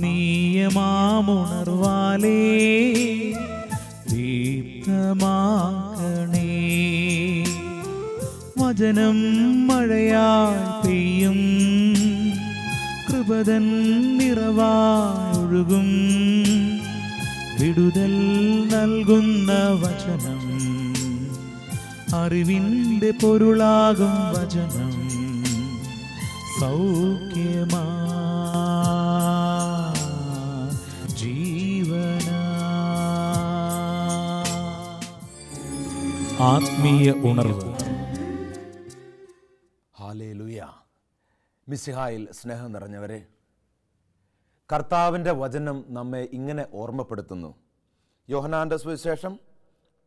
ആത്മീയമാമുണർവാലേ ദീപ്തമാക്കണേ. വചനം മഴയായി പെയ്യും, കൃപതൻ നിറവായൊഴുകും. വിടുതൽ നൽകുന്ന വചനം, അറിവിൻ്റെ പൊരുളാകും വചനം. സൗഖ്യമാ ജീവന. ആത്മീയ ഉണർവ്. ഹല്ലേലൂയ. മിശിഹായിൽ സ്നേഹം നിറഞ്ഞവരെ, കർത്താവിൻ്റെ വചനം നമ്മെ ഇങ്ങനെ ഓർമ്മപ്പെടുത്തുന്നു. യോഹന്നാന്റെ സുവിശേഷം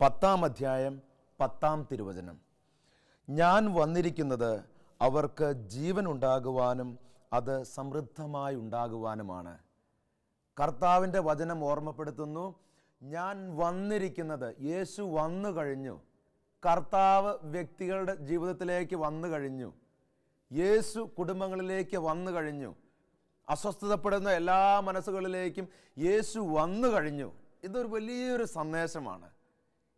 10-ാം അധ്യായം 10-ാം തിരുവചനം. ഞാൻ വന്നിരിക്കുന്നത് അവർക്ക് ജീവൻ ഉണ്ടാകുവാനും അത് സമൃദ്ധമായി ഉണ്ടാകുവാനുമാണ്. കർത്താവിൻ്റെ വചനം ഓർമ്മപ്പെടുത്തുന്നു, ഞാൻ വന്നിരിക്കുന്നത്, യേശു വന്നു കഴിഞ്ഞു. കർത്താവ് വ്യക്തികളുടെ ജീവിതത്തിലേക്ക് വന്നു കഴിഞ്ഞു. യേശു കുടുംബങ്ങളിലേക്ക് വന്നു കഴിഞ്ഞു. അസ്വസ്ഥതപ്പെടുന്ന എല്ലാ മനസ്സുകളിലേക്കും യേശു വന്നു കഴിഞ്ഞു. ഇതൊരു വലിയൊരു സന്ദേശമാണ്.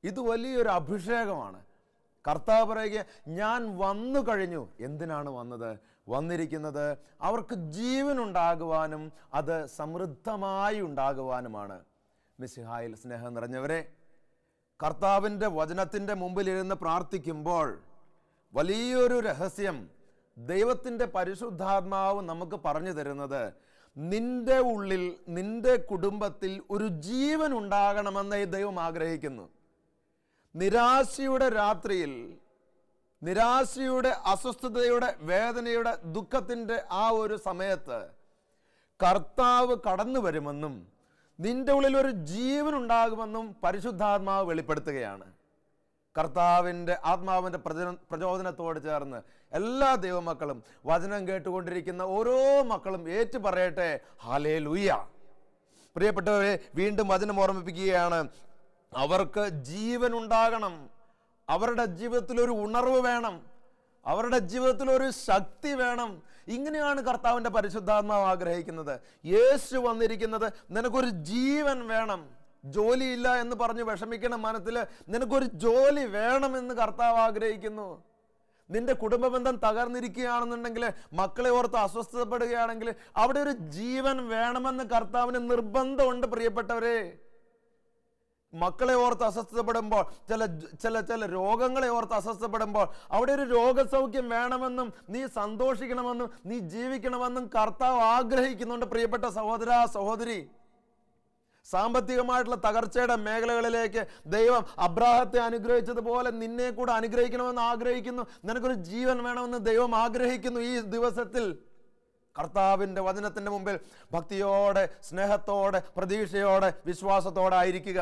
ഇത് വലിയൊരു അഭിഷേകമാണ്. കർത്താവ് പറയുക, ഞാൻ വന്നു കഴിഞ്ഞു. എന്തിനാണ് വന്നത്? വന്നിരിക്കുന്നത് അവർക്ക് ജീവൻ ഉണ്ടാകുവാനും അത് സമൃദ്ധമായി ഉണ്ടാകുവാനുമാണ്. മിശിഹായിൽ സ്നേഹം നിറഞ്ഞവരെ, കർത്താവിൻ്റെ വചനത്തിൻ്റെ മുമ്പിലിരുന്ന് പ്രാർത്ഥിക്കുമ്പോൾ വലിയൊരു രഹസ്യം ദൈവത്തിൻ്റെ പരിശുദ്ധാത്മാവ് നമുക്ക് പറഞ്ഞു തരുന്നത്, നിന്റെ ഉള്ളിൽ, നിന്റെ കുടുംബത്തിൽ ഒരു ജീവൻ ഉണ്ടാകണമെന്ന് ഈ ദൈവം ആഗ്രഹിക്കുന്നു. നിരാശയുടെ രാത്രിയിൽ, നിരാശയുടെ, അസ്വസ്ഥതയുടെ, വേദനയുടെ, ദുഃഖത്തിൻ്റെ ആ ഒരു സമയത്ത് കർത്താവ് കടന്നു വരുമെന്നും നിന്റെ ഉള്ളിൽ ഒരു ജീവൻ ഉണ്ടാകുമെന്നും പരിശുദ്ധാത്മാവ് വെളിപ്പെടുത്തുകയാണ്. കർത്താവിൻ്റെ ആത്മാവിൻ്റെ പ്രചോദനത്തോട് ചേർന്ന് എല്ലാ ദൈവമക്കളും, വചനം കേട്ടുകൊണ്ടിരിക്കുന്ന ഓരോ മക്കളും ഏറ്റു പറയട്ടെ, ഹല്ലേലൂയ. പ്രിയപ്പെട്ടവരെ, വീണ്ടും വചനം ഓർമ്മിപ്പിക്കുകയാണ്, അവർക്ക് ജീവൻ ഉണ്ടാകണം. അവരുടെ ജീവിതത്തിൽ ഒരു ഉണർവ് വേണം, അവരുടെ ജീവിതത്തിൽ ഒരു ശക്തി വേണം. ഇങ്ങനെയാണ് കർത്താവിൻ്റെ പരിശുദ്ധാത്മാവ് ആഗ്രഹിക്കുന്നത്. യേശു വന്നിരിക്കുന്നത് നിനക്കൊരു ജീവൻ വേണം. ജോലിയില്ല എന്ന് പറഞ്ഞ് വിഷമിക്കണം മനസ്സിൽ, നിനക്കൊരു ജോലി വേണമെന്ന് കർത്താവ് ആഗ്രഹിക്കുന്നു. നിന്റെ കുടുംബ ബന്ധം തകർന്നിരിക്കുകയാണെന്നുണ്ടെങ്കിൽ, മക്കളെ ഓർത്ത് അസ്വസ്ഥതപ്പെടുകയാണെങ്കിൽ, അവിടെ ഒരു ജീവൻ വേണമെന്ന് കർത്താവിന് നിർബന്ധമുണ്ട്. പ്രിയപ്പെട്ടവരെ, മക്കളെ ഓർത്ത് അസ്വസ്ഥപ്പെടുമ്പോൾ, ചില രോഗങ്ങളെ ഓർത്ത് അസ്വസ്ഥപ്പെടുമ്പോൾ അവിടെ ഒരു രോഗസൗഖ്യം വേണമെന്നും നീ സന്തോഷിക്കണമെന്നും നീ ജീവിക്കണമെന്നും കർത്താവ് ആഗ്രഹിക്കുന്നുണ്ട്. പ്രിയപ്പെട്ട സഹോദര, സഹോദരി, സാമ്പത്തികമായിട്ടുള്ള തകർച്ചയുടെ മേഖലകളിലേക്ക് ദൈവം അബ്രാഹത്തെ അനുഗ്രഹിച്ചതുപോലെ നിന്നെ കൂടെ അനുഗ്രഹിക്കണമെന്ന് ആഗ്രഹിക്കുന്നു. നിനക്കൊരു ജീവൻ വേണമെന്ന് ദൈവം ആഗ്രഹിക്കുന്നു. ഈ ദിവസത്തിൽ കർത്താവിൻ്റെ വചനത്തിൻ്റെ മുമ്പിൽ ഭക്തിയോടെ, സ്നേഹത്തോടെ, പ്രതീക്ഷയോടെ, വിശ്വാസത്തോടെ ആയിരിക്കുക.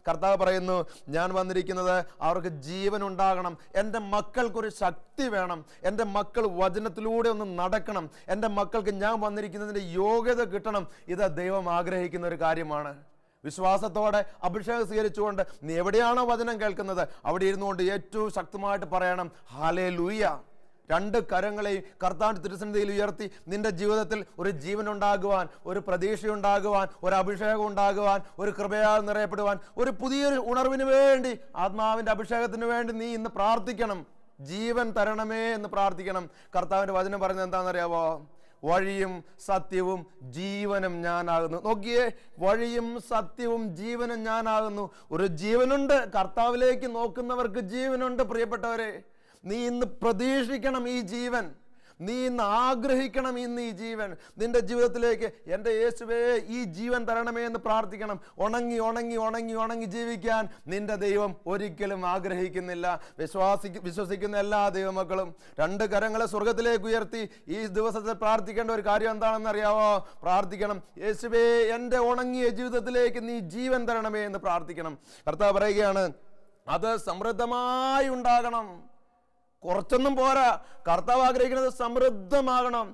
കർത്താവ് പറയുന്നു, ഞാൻ വന്നിരിക്കുന്നത് അവർക്ക് ജീവൻ ഉണ്ടാകണം. എൻ്റെ മക്കൾക്കൊരു ശക്തി വേണം. എൻ്റെ മക്കൾ വചനത്തിലൂടെ ഒന്ന് നടക്കണം. എൻ്റെ മക്കൾക്ക് ഞാൻ വന്നിരിക്കുന്നതിൻ്റെ യോഗ്യത കിട്ടണം. ഇത് ദൈവം ആഗ്രഹിക്കുന്ന ഒരു കാര്യമാണ്. വിശ്വാസത്തോടെ അഭിഷേകം സ്വീകരിച്ചുകൊണ്ട് നീ എവിടെയാണോ വചനം കേൾക്കുന്നത് അവിടെ ഇരുന്നുകൊണ്ട് ഏറ്റവും ശക്തമായിട്ട് പറയണം, ഹല്ലേലൂയ. രണ്ട് കരങ്ങളെയും കർത്താവിൻ്റെ തിരുസന്നിധിയിൽ ഉയർത്തി നിന്റെ ജീവിതത്തിൽ ഒരു ജീവൻ ഉണ്ടാകുവാൻ, ഒരു പ്രതീക്ഷ ഉണ്ടാകുവാൻ, ഒരു അഭിഷേകം ഉണ്ടാകുവാൻ, ഒരു കൃപയാൽ നിറയപ്പെടുവാൻ, ഒരു പുതിയൊരു ഉണർവിന് വേണ്ടി, ആത്മാവിൻ്റെ അഭിഷേകത്തിന് വേണ്ടി നീ ഇന്ന് പ്രാർത്ഥിക്കണം. ജീവൻ തരണമേ എന്ന് പ്രാർത്ഥിക്കണം. കർത്താവിൻ്റെ വചനം പറയുന്നത് എന്താണെന്നറിയാവോ? വഴിയും സത്യവും ജീവനും ഞാനാകുന്നു. നോക്കിയേ, വഴിയും സത്യവും ജീവനും ഞാനാകുന്നു. ഒരു ജീവനുണ്ട്. കർത്താവിലേക്ക് നോക്കുന്നവർക്ക് ജീവനുണ്ട്. പ്രിയപ്പെട്ടവരെ, നീ ഇന്ന് പ്രതീക്ഷിക്കണം ഈ ജീവൻ. നീ ഇന്ന് ആഗ്രഹിക്കണം ഇന്ന് ഈ ജീവൻ നിന്റെ ജീവിതത്തിലേക്ക്. എൻ്റെ യേശുവേ, ഈ ജീവൻ തരണമേ എന്ന് പ്രാർത്ഥിക്കണം. ഉണങ്ങി ഉണങ്ങി ഉണങ്ങി ഉണങ്ങി ജീവിക്കാൻ നിന്റെ ദൈവം ഒരിക്കലും ആഗ്രഹിക്കുന്നില്ല. വിശ്വസിക്കുന്ന എല്ലാ ദൈവമക്കളും രണ്ട് കരങ്ങളെ സ്വർഗത്തിലേക്ക് ഉയർത്തി ഈ ദിവസത്തിൽ പ്രാർത്ഥിക്കേണ്ട ഒരു കാര്യം എന്താണെന്ന് അറിയാവോ? പ്രാർത്ഥിക്കണം, യേശുവേ, എൻ്റെ ഉണങ്ങിയ ജീവിതത്തിലേക്ക് നീ ജീവൻ തരണമേ എന്ന് പ്രാർത്ഥിക്കണം. കർത്താവ് പറയുകയാണ്, അത് സമൃദ്ധമായി ഉണ്ടാകണം. കുറച്ചൊന്നും പോരാ. കർത്താവ് ആഗ്രഹിക്കുന്നത് സമൃദ്ധമാകണം.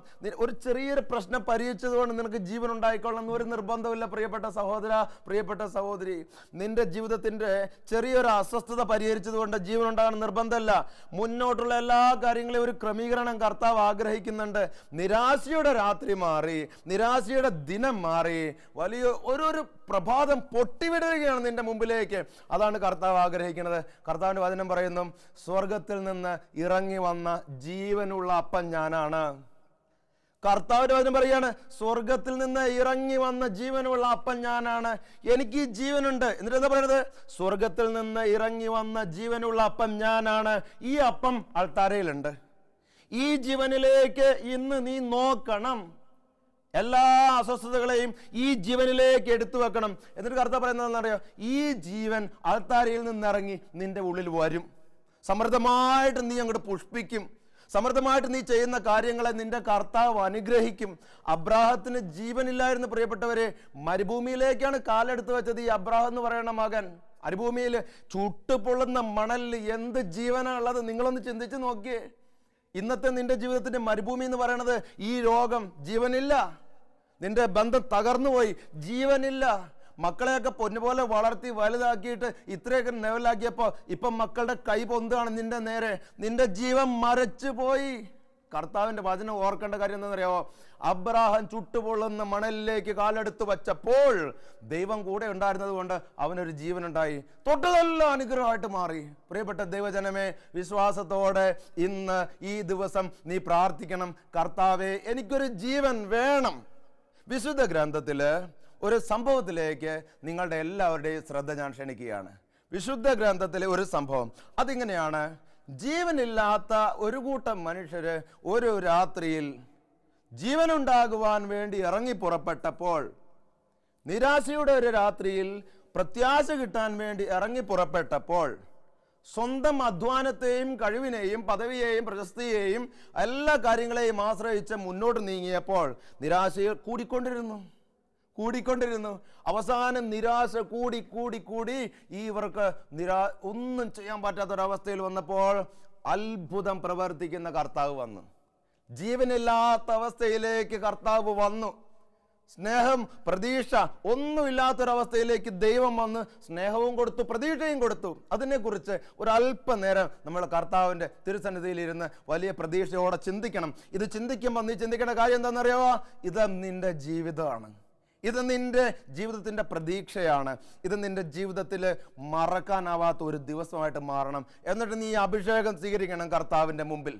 ഒരു ചെറിയൊരു പ്രശ്നം പരിഹരിച്ചതുകൊണ്ട് നിനക്ക് ജീവൻ ഉണ്ടായിക്കൊള്ളണം ഒരു നിർബന്ധമില്ല പ്രിയപ്പെട്ട സഹോദര, പ്രിയപ്പെട്ട സഹോദരി. നിന്റെ ജീവിതത്തിന്റെ ചെറിയൊരു അസ്വസ്ഥത പരിഹരിച്ചതുകൊണ്ട് ജീവൻ ഉണ്ടാകണം നിർബന്ധമല്ല. മുന്നോട്ടുള്ള എല്ലാ കാര്യങ്ങളെയും ഒരു ക്രമീകരണം കർത്താവ് ആഗ്രഹിക്കുന്നുണ്ട്. നിരാശയുടെ രാത്രി മാറി, നിരാശയുടെ ദിനം മാറി, വലിയ ഒരു പ്രഭാതം പൊട്ടിവിടുകയാണ് നിന്റെ മുമ്പിലേക്ക്. അതാണ് കർത്താവ് ആഗ്രഹിക്കുന്നത്. കർത്താവിന്റെ വചനം പറയുന്നു, സ്വർഗത്തിൽ നിന്ന് ഇറങ്ങി വന്ന ജീവനുള്ള അപ്പം ഞാനാണ്. കർത്താവിന്റെ വചനം പറയാണ്, സ്വർഗത്തിൽ നിന്ന് ഇറങ്ങി വന്ന ജീവനുള്ള അപ്പം ഞാനാണ്. എനിക്ക് ഈ ജീവനുണ്ട്. എന്നിട്ട് എന്താ പറയുന്നത്? സ്വർഗത്തിൽ നിന്ന് ഇറങ്ങി വന്ന ജീവനുള്ള അപ്പം ഞാനാണ്. ഈ അപ്പം അൾത്താരയിലുണ്ട്. ഈ ജീവനിലേക്ക് ഇന്ന് നീ നോക്കണം. എല്ലാ അസ്വസ്ഥതകളെയും ഈ ജീവനിലേക്ക് എടുത്തു വെക്കണം. എന്നിട്ട് കർത്താവ് പറയുന്നതെന്നറിയോ? ഈ ജീവൻ അൾത്താരയിൽ നിന്നിറങ്ങി നിന്റെ ഉള്ളിൽ വരും. സമൃദ്ധമായിട്ട് നീ അങ്ങോട്ട് പുഷ്പിക്കും. സമൃദ്ധമായിട്ട് നീ ചെയ്യുന്ന കാര്യങ്ങളെ നിന്റെ കർത്താവ് അനുഗ്രഹിക്കും. അബ്രാഹത്തിന് ജീവനില്ലായിരുന്നു പ്രിയപ്പെട്ടവരെ. മരുഭൂമിയിലേക്കാണ് കാലെടുത്ത് വെച്ചത് ഈ അബ്രാഹം എന്ന് പറയുന്ന മകൻ. മരുഭൂമിയിൽ ചുട്ടുപൊള്ളുന്ന മണലിൽ എന്ത് ജീവനാണുള്ളത്? നിങ്ങളൊന്ന് ചിന്തിച്ച് നോക്കിയേ. ഇന്നത്തെ നിന്റെ ജീവിതത്തിന്റെ മരുഭൂമി എന്ന് പറയുന്നത് ഈ രോഗം, ജീവനില്ല. നിന്റെ ബന്ധം തകർന്നുപോയി, ജീവനില്ല. മക്കളെയൊക്കെ പൊന്നുപോലെ വളർത്തി വലുതാക്കിയിട്ട് ഇത്രയൊക്കെ ലെവലാക്കിയപ്പോൾ ഇപ്പം മക്കളുടെ കൈ പൊന്താണ് നിന്റെ നേരെ. നിന്റെ ജീവൻ മരച്ചു പോയി. കർത്താവിന്റെ വചനം ഓർക്കേണ്ട കാര്യം എന്താണെന്നറിയാമോ? അബ്രാഹാം ചുട്ടുപൊള്ളുന്ന മണലിലേക്ക് കാലെടുത്ത് വച്ചപ്പോൾ ദൈവം കൂടെ ഉണ്ടായിരുന്നത് കൊണ്ട് അവനൊരു ജീവനുണ്ടായി. തൊട്ടതെല്ലാം അനുഗ്രഹമായിട്ട് മാറി. പ്രിയപ്പെട്ട ദൈവജനമേ, വിശ്വാസത്തോടെ ഇന്ന് ഈ ദിവസം നീ പ്രാർത്ഥിക്കണം, കർത്താവേ എനിക്കൊരു ജീവൻ വേണം. വിശുദ്ധ ഗ്രന്ഥത്തില് ഒരു സംഭവത്തിലേക്ക് നിങ്ങളുടെ എല്ലാവരുടെയും ശ്രദ്ധ ഞാൻ ക്ഷണിക്കുകയാണ്. വിശുദ്ധ ഗ്രന്ഥത്തിലെ ഒരു സംഭവം. അതിങ്ങനെയാണ്. ജീവനില്ലാത്ത ഒരു കൂട്ടം മനുഷ്യര് ഒരു രാത്രിയിൽ ജീവനുണ്ടാകുവാൻ വേണ്ടി ഇറങ്ങി പുറപ്പെട്ടപ്പോൾ, നിരാശയുടെ ഒരു രാത്രിയിൽ പ്രത്യാശ കിട്ടാൻ വേണ്ടി ഇറങ്ങി പുറപ്പെട്ടപ്പോൾ, സ്വന്തം അധ്വാനത്തെയും കഴിവിനെയും പദവിയെയും പ്രശസ്തിയെയും എല്ലാ കാര്യങ്ങളെയും ആശ്രയിച്ച് മുന്നോട്ട് നീങ്ങിയപ്പോൾ നിരാശയിൽ കൂടിക്കൊണ്ടിരുന്നു. അവസാനം നിരാശ കൂടി കൂടി കൂടി ഇവർക്ക് ഒന്നും ചെയ്യാൻ പറ്റാത്തൊരവസ്ഥയിൽ വന്നപ്പോൾ അത്ഭുതം പ്രവർത്തിക്കുന്ന കർത്താവ് വന്നു. ജീവനില്ലാത്ത അവസ്ഥയിലേക്ക് കർത്താവ് വന്നു. സ്നേഹം, പ്രതീക്ഷ ഒന്നുമില്ലാത്തൊരവസ്ഥയിലേക്ക് ദൈവം വന്ന് സ്നേഹവും കൊടുത്തു, പ്രതീക്ഷയും കൊടുത്തു. അതിനെക്കുറിച്ച് ഒരല്പനേരം നമ്മൾ കർത്താവിൻ്റെ തിരുസന്നിധിയിൽ ഇരുന്ന് വലിയ പ്രതീക്ഷയോടെ ചിന്തിക്കണം. ഇത് ചിന്തിക്കുമ്പോൾ നീ ചിന്തിക്കേണ്ട കാര്യം എന്താണെന്നറിയാമോ? ഇത് നിന്റെ ജീവിതമാണ്. ഇത് നിന്റെ ജീവിതത്തിൻ്റെ പ്രതീക്ഷയാണ്. ഇത് നിന്റെ ജീവിതത്തിൽ മറക്കാനാവാത്ത ഒരു ദിവസമായിട്ട് മാറണം. എന്നിട്ട് നീ അഭിഷേകം സ്വീകരിക്കണം കർത്താവിൻ്റെ മുമ്പിൽ.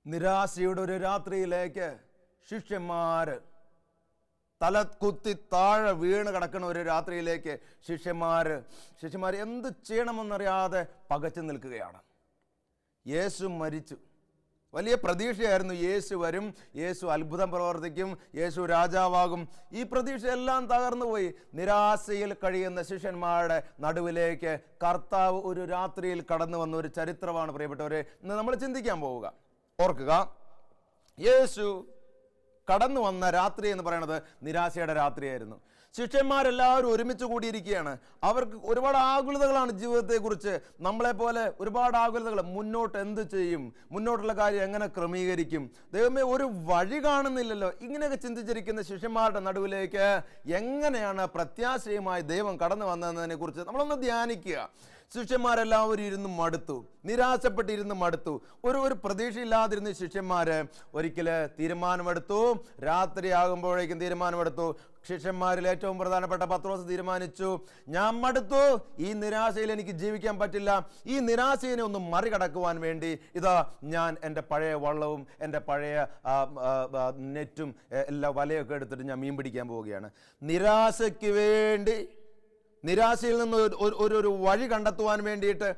നിരാശയുടെ ഒരു രാത്രിയിലേക്ക് ശിഷ്യന്മാര് തലകുത്തി താഴെ വീണ് കിടക്കുന്ന ഒരു രാത്രിയിലേക്ക് ശിഷ്യന്മാർ എന്ത് ചെയ്യണമെന്നറിയാതെ പകച്ചു നിൽക്കുകയാണ്. യേശു മരിച്ചു. വലിയ പ്രതീക്ഷയായിരുന്നു. യേശു വരും, യേശു അത്ഭുതം പ്രവർത്തിക്കും, യേശു രാജാവാകും. ഈ പ്രതീക്ഷയെല്ലാം തകർന്നു പോയി. നിരാശയിൽ കഴിയുന്ന ശിഷ്യന്മാരുടെ നടുവിലേക്ക് കർത്താവ് ഒരു രാത്രിയിൽ കടന്നു വന്ന ഒരു ചരിത്രമാണ് പ്രിയപ്പെട്ടവരെ ഇന്ന് നമ്മൾ ചിന്തിക്കാൻ പോവുക. ഓർക്കുക, യേശു കടന്നു വന്ന രാത്രി എന്ന് പറയുന്നത് നിരാശയുടെ രാത്രിയായിരുന്നു. ശിഷ്യന്മാരെല്ലാവരും ഒരുമിച്ച് കൂടിയിരിക്കുകയാണ്. അവർക്ക് ഒരുപാട് ആകുലതകളാണ് ജീവിതത്തെക്കുറിച്ച്. നമ്മളെപ്പോലെ ഒരുപാട് ആകുലതകൾ. മുന്നോട്ട് എന്ത് ചെയ്യും, മുന്നോട്ടുള്ള കാര്യം എങ്ങനെ ക്രമീകരിക്കും, ദൈവമേ ഒരു വഴി കാണുന്നില്ലല്ലോ, ഇങ്ങനെയൊക്കെ ചിന്തിച്ചിരിക്കുന്ന ശിഷ്യന്മാരുടെ നടുവിലേക്ക് എങ്ങനെയാണ് പ്രത്യാശയുമായി ദൈവം കടന്നു വന്നതിനെ കുറിച്ച് നമ്മളൊന്ന് ധ്യാനിക്കുക. ശിഷ്യന്മാരെല്ലാവരും ഇരുന്ന് മടുത്തു, നിരാശപ്പെട്ടിരുന്ന് മടുത്തു. ഒരു പ്രതീക്ഷയില്ലാതിരുന്ന ശിഷ്യന്മാര് ഒരിക്കല് തീരുമാനമെടുത്തു. രാത്രിയാകുമ്പോഴേക്കും തീരുമാനമെടുത്തു. ശിഷ്യന്മാരിൽ ഏറ്റവും പ്രധാനപ്പെട്ട പത്രോസ് തീരുമാനിച്ചു, ഞാൻ മടുത്തു, ഈ നിരാശയിൽ എനിക്ക് ജീവിക്കാൻ പറ്റില്ല. ഈ നിരാശയെ ഒന്ന് മറികടക്കുവാൻ വേണ്ടി ഇതാ ഞാൻ എൻ്റെ പഴയ വള്ളവും എൻ്റെ പഴയ നെറ്റും എല്ലാ വലയൊക്കെ എടുത്തിട്ട് ഞാൻ മീൻ പിടിക്കാൻ പോവുകയാണ്. നിരാശയ്ക്ക് വേണ്ടി, നിരാശയിൽ നിന്ന് ഒരു വഴി കണ്ടെത്തുവാൻ വേണ്ടിയിട്ട്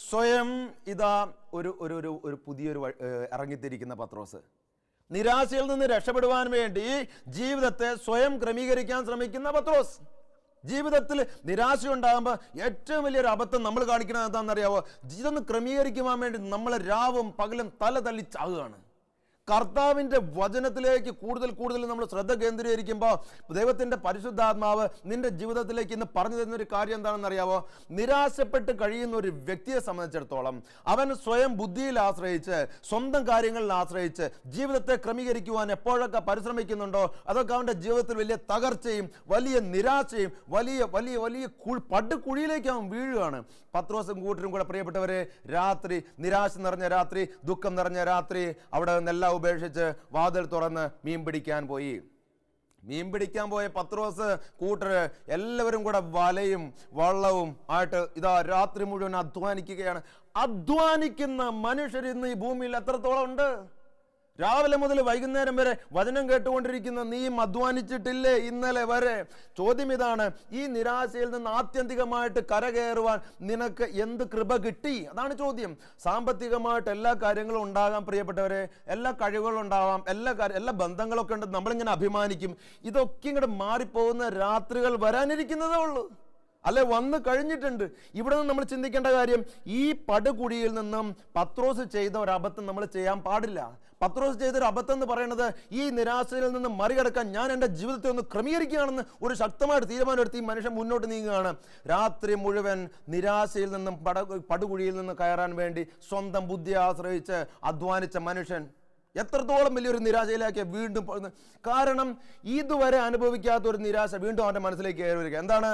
സ്വയം ഇതാ ഒരു പുതിയൊരു ഇറങ്ങിത്തിരിക്കുന്ന പത്രോസ്. നിരാശയിൽ നിന്ന് രക്ഷപ്പെടുവാൻ വേണ്ടി ജീവിതത്തെ സ്വയം ക്രമീകരിക്കാൻ ശ്രമിക്കുന്ന പത്രോസ്. ജീവിതത്തിൽ നിരാശ ഉണ്ടാകുമ്പോൾ ഏറ്റവും വലിയൊരു അബദ്ധം നമ്മൾ കാണിക്കുന്നത് എന്താണെന്നറിയാവോ? ഇതൊന്ന് ക്രമീകരിക്കുവാൻ വേണ്ടി നമ്മൾ രാവും പകലും തല തല്ലി ചാകുകയാണ്. കർത്താവിൻ്റെ വചനത്തിലേക്ക് കൂടുതൽ കൂടുതൽ നമ്മൾ ശ്രദ്ധ കേന്ദ്രീകരിക്കുമ്പോൾ ദൈവത്തിൻ്റെ പരിശുദ്ധാത്മാവ് നിന്റെ ജീവിതത്തിലേക്ക് ഇന്ന് പറഞ്ഞു തരുന്നൊരു കാര്യം എന്താണെന്ന് അറിയാവോ? നിരാശപ്പെട്ട് കഴിയുന്ന ഒരു വ്യക്തിയെ സംബന്ധിച്ചിടത്തോളം അവൻ സ്വയം ബുദ്ധിയിൽ ആശ്രയിച്ച്, സ്വന്തം കാര്യങ്ങളിൽ ആശ്രയിച്ച് ജീവിതത്തെ ക്രമീകരിക്കുവാൻ എപ്പോഴൊക്കെ പരിശ്രമിക്കുന്നുണ്ടോ അതൊക്കെ അവൻ്റെ ജീവിതത്തിൽ വലിയ തകർച്ചയും വലിയ നിരാശയും വലിയ വലിയ വലിയ പടുകുഴിയിലേക്ക് അവൻ വീഴുകയാണ്. പത്രോസും കൂട്ടരും കൂടെ, പ്രിയപ്പെട്ടവരെ, രാത്രി, നിരാശ നിറഞ്ഞ രാത്രി, ദുഃഖം നിറഞ്ഞ രാത്രി, അവിടെ നിന്നെല്ലാം ഉപേക്ഷിച്ച് വാതിൽ തുറന്ന് മീൻ പിടിക്കാൻ പോയി. മീൻ പിടിക്കാൻ പോയ പത്രോസ് കൂട്ടര് എല്ലാവരും കൂടെ വലയും വള്ളവും ആയിട്ട് ഇതാ രാത്രി മുഴുവൻ അധ്വാനിക്കുകയാണ്. അധ്വാനിക്കുന്ന മനുഷ്യർ ഇന്ന് ഈ ഭൂമിയിൽ എത്രത്തോളം ഉണ്ട്? രാവിലെ മുതൽ വൈകുന്നേരം വരെ വചനം കേട്ടുകൊണ്ടിരിക്കുന്ന നീയും അധ്വാനിച്ചിട്ടില്ലേ ഇന്നലെ വരെ? ചോദ്യം ഇതാണ്, ഈ നിരാശയിൽ നിന്ന് ആത്യന്തികമായിട്ട് കരകയറുവാൻ നിനക്ക് എന്ത് കൃപ കിട്ടി? അതാണ് ചോദ്യം. സാമ്പത്തികമായിട്ട് എല്ലാ കാര്യങ്ങളും ഉണ്ടാകാം പ്രിയപ്പെട്ടവരെ, എല്ലാ കഴിവുകളും ഉണ്ടാവാം, എല്ലാ ബന്ധങ്ങളൊക്കെ ഉണ്ട്, നമ്മളിങ്ങനെ അഭിമാനിക്കും. ഇതൊക്കെ ഇങ്ങോട്ട് മാറിപ്പോകുന്ന രാത്രികൾ വരാനിരിക്കുന്നതേ ഉള്ളൂ, അല്ലെ വന്ന് കഴിഞ്ഞിട്ടുണ്ട്. ഇവിടെ നിന്ന് നമ്മൾ ചിന്തിക്കേണ്ട കാര്യം, ഈ പടുകുഴിയിൽ നിന്നും പത്രോസ് ചെയ്ത ഒരു അബദ്ധം നമ്മൾ ചെയ്യാൻ പാടില്ല. പത്രോസ് ചെയ്തൊരു അബദ്ധം എന്ന് പറയുന്നത്, ഈ നിരാശയിൽ നിന്ന് മറികടക്കാൻ ഞാൻ എൻ്റെ ജീവിതത്തെ ഒന്ന് ക്രമീകരിക്കുകയാണെന്ന് ഒരു ശക്തമായിട്ട് തീരുമാനമെടുത്ത് ഈ മനുഷ്യൻ മുന്നോട്ട് നീങ്ങുകയാണ്. രാത്രി മുഴുവൻ നിരാശയിൽ നിന്നും പടുകുഴിയിൽ നിന്ന് കയറാൻ വേണ്ടി സ്വന്തം ബുദ്ധിയെ ആശ്രയിച്ച് അധ്വാനിച്ച മനുഷ്യൻ എത്രത്തോളം വലിയൊരു നിരാശയിലേക്ക് വീണ്ടും പോകുന്നത്. കാരണം ഇതുവരെ അനുഭവിക്കാത്ത ഒരു നിരാശ വീണ്ടും അവൻ്റെ മനസ്സിലേക്ക് കയറി വരിക. എന്താണ്?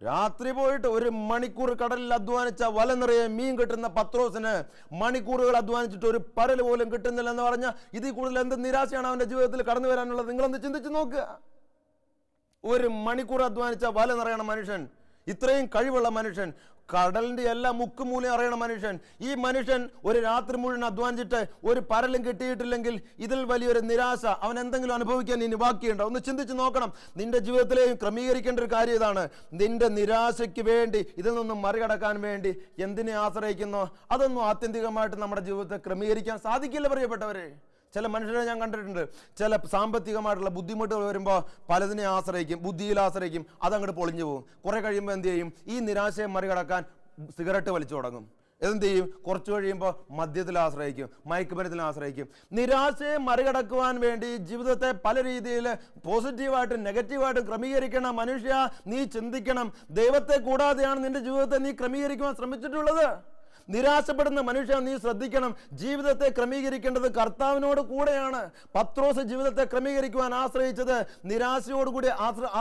രാത്രി പോയിട്ട് 1 മണിക്കൂർ കടലിൽ അധ്വാനിച്ച വല നിറയെ മീൻ കിട്ടുന്ന പത്രോസിന് മണിക്കൂറുകൾ അധ്വാനിച്ചിട്ട് ഒരു പരൽ പോലും കിട്ടുന്നില്ല എന്ന് പറഞ്ഞാൽ ഇതിൽ കൂടുതൽ എന്ത് നിരാശയാണ് അവൻ്റെ ജീവിതത്തിൽ കടന്നു വരാനുള്ളത്? നിങ്ങളൊന്ന് ചിന്തിച്ച് നോക്കുക. 1 മണിക്കൂർ അധ്വാനിച്ച വല നിറയണ മനുഷ്യൻ, ഇത്രയും കഴിവുള്ള മനുഷ്യൻ, കടലിൻ്റെ എല്ലാ മുക്കുമൂലയും അറിയണ മനുഷ്യൻ, ഈ മനുഷ്യൻ ഒരു രാത്രി മുഴുവൻ അധ്വാനിച്ചിട്ട് ഒരു പരലും കിട്ടിയിട്ടില്ലെങ്കിൽ ഇതിൽ വലിയൊരു നിരാശ അവൻ എന്തെങ്കിലും അനുഭവിക്കാൻ ഇനി ബാക്കിയുണ്ടോ? ഒന്ന് ചിന്തിച്ച് നോക്കണം. നിന്റെ ജീവിതത്തിലെയും ക്രമീകരിക്കേണ്ട ഒരു കാര്യം ഇതാണ്. നിന്റെ നിരാശയ്ക്ക് വേണ്ടി, ഇതിൽ നിന്നും മറികടക്കാൻ വേണ്ടി എന്തിനെ ആശ്രയിക്കുന്നോ അതൊന്നും ആത്യന്തികമായിട്ട് നമ്മുടെ ജീവിതത്തെ ക്രമീകരിക്കാൻ സാധിക്കില്ല പ്രിയപ്പെട്ടവരെ. ചില മനുഷ്യരെ ഞാൻ കണ്ടിട്ടുണ്ട്, ചില സാമ്പത്തികമായിട്ടുള്ള ബുദ്ധിമുട്ടുകൾ വരുമ്പോൾ പലതിനെ ആശ്രയിക്കും, ബുദ്ധിയിൽ ആശ്രയിക്കും, അതങ്ങോട്ട് പൊളിഞ്ഞു പോകും. കുറെ കഴിയുമ്പോൾ എന്ത് ചെയ്യും? ഈ നിരാശയെ മറികടക്കാൻ സിഗരറ്റ് വലിച്ചു തുടങ്ങും. എന്ത് ചെയ്യും? കുറച്ച് കഴിയുമ്പോൾ മദ്യത്തിൽ ആശ്രയിക്കും, മയക്കുമരുന്നിൽ ആശ്രയിക്കും. നിരാശയെ മറികടക്കുവാൻ വേണ്ടി ജീവിതത്തെ പല രീതിയിൽ പോസിറ്റീവായിട്ടും നെഗറ്റീവായിട്ടും ക്രമീകരിക്കണ മനുഷ്യ, നീ ചിന്തിക്കണം. ദൈവത്തെ കൂടാതെയാണ് നിന്റെ ജീവിതത്തെ നീ ക്രമീകരിക്കുവാൻ ശ്രമിച്ചിട്ടുള്ളത്. നിരാശപ്പെടുന്ന മനുഷ്യ, നീ ശ്രദ്ധിക്കണം. ജീവിതത്തെ ക്രമീകരിക്കേണ്ടത് കർത്താവിനോട് കൂടെയാണ്. പത്രോസ് ജീവിതത്തെ ക്രമീകരിക്കുവാൻ ആശ്രയിച്ചത്, നിരാശയോടുകൂടി